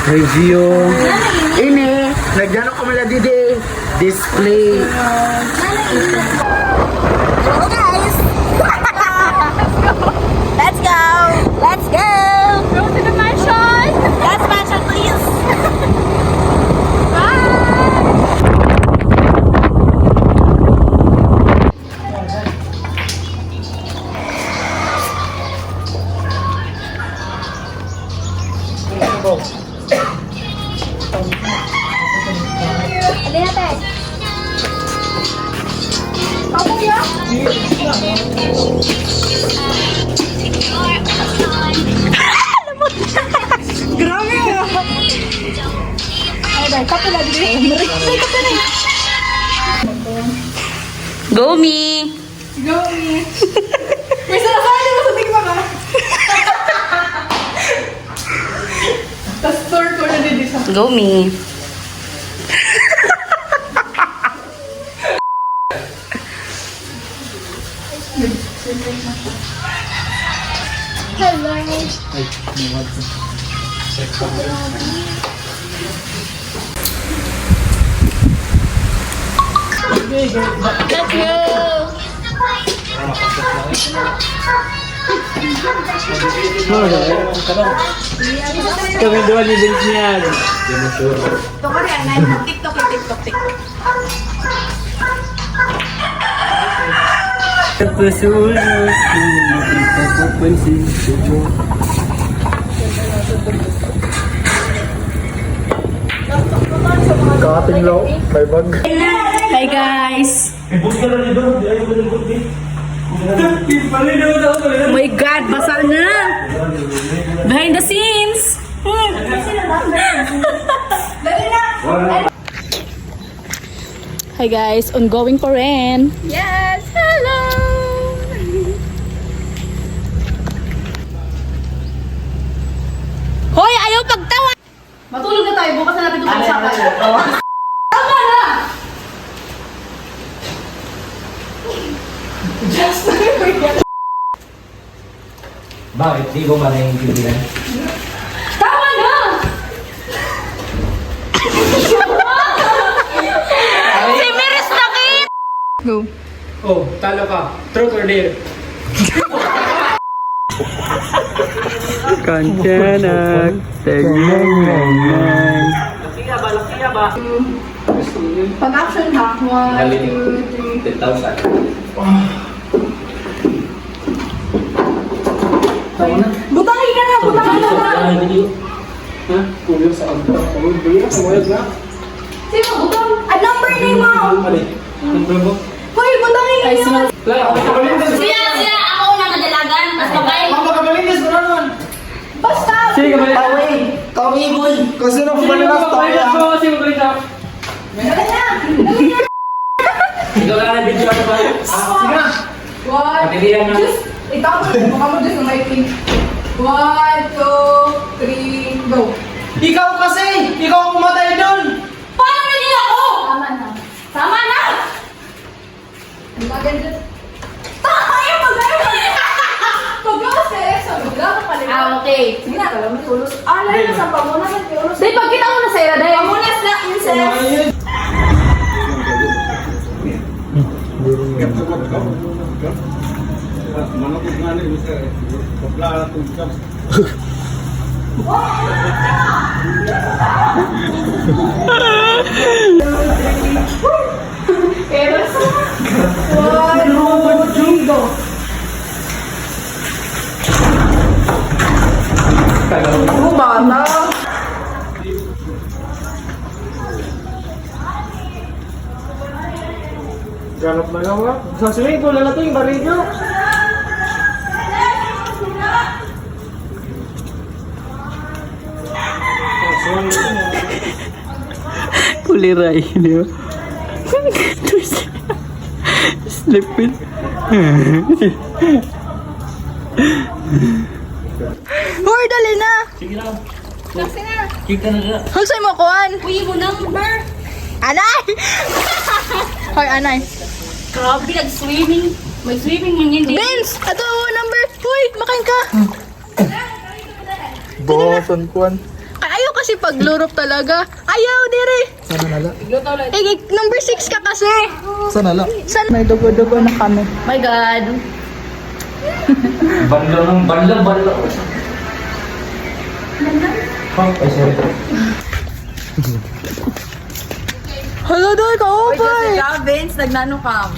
Review. Ini nagdano ko mala didi display. Hello guys! Let's go! Let's go! Go to the mansion! Yes, mansion please! Hindi natin. Kamu ya? Grabe ya. Ay, dahil kape lagi din. Ay, kape na. Go me! Go me. May sarasali mo sa tingin ba? Pastor ko na din isa. Go me! Hello. Let's go. Kami dua ni Vincent. Ito ko rin. TikTok. Terpesuluk kita berpensi sejuk. Kating lo, may bag. Hi guys! Oh my God! Basal na! Behind the scenes! Hi guys! Ongoing pa rin! Yes. Hello. Hoy! Ayaw pagtawa! Matulog na tayo. Bukas na natin ito pag-usapan. Tama na! Just Bakit di ko ba naiintindihan? Tama na! Si Miris nakit! Go! Oh, talo ka. Truth or dare? Kanchanak, tegneng. Lakiya ba? Pag-action ha. 1, 2, 3. 10,000. Butangin ka na! Butangin ka na! Ha? Kuya sa agda. Kuya sa wala na. Sino? Butang? At number na yung mga. Hoy, butangin ka niyo! Siya! Ako unang kadalagan! Mas babay! Basta! Sige ka ba? Kawin boy. Kasi na pumalakas tayo. Sige ka. Dala na! Ikaw lang na video ano ba? Sige na. One, Pagkilihan na. just, itapos mo. Baka mo just na may pink. 1, 2, 3, go! Ikaw kasi! Ikaw ang pumatay doon! Paano naging ako? Tama na. Tama na! Maganda. Tayo! Mag-ayo! Pag-gawas ka, Rex. Mag-gawas ka pala. Okay. Sige na, kala mo ulos. Lalo na sa pamunas at ulos. Day, pagkita mo na sa ira, Day. Pamunas na, princess. Eros. 1, 2, 3, go. Bata. Ganap na nga. Sa swimming pool na ito yung barilyo. Kuliray, di ba? Slipin. Hoy, dali na! Sige na. Kasi na. Kita na na. Hagsay mo kuhan! Uy, mo number. Anay! Hoy, Anay. Grabe, nag-swimming. May swimming man yun. Vince! Ato, number. Hoy, makain ka. Bosan kuan. Ayaw kasi paglurop talaga. Ayaw, dire. Sana nala. Number 6 ka kasi. Sana nala. San? May dugo-dugo na kami. My God. Banlo ng banlo. Ay, sorry. Hala, doy ka, Oy, opay. Vince, nagnano ka.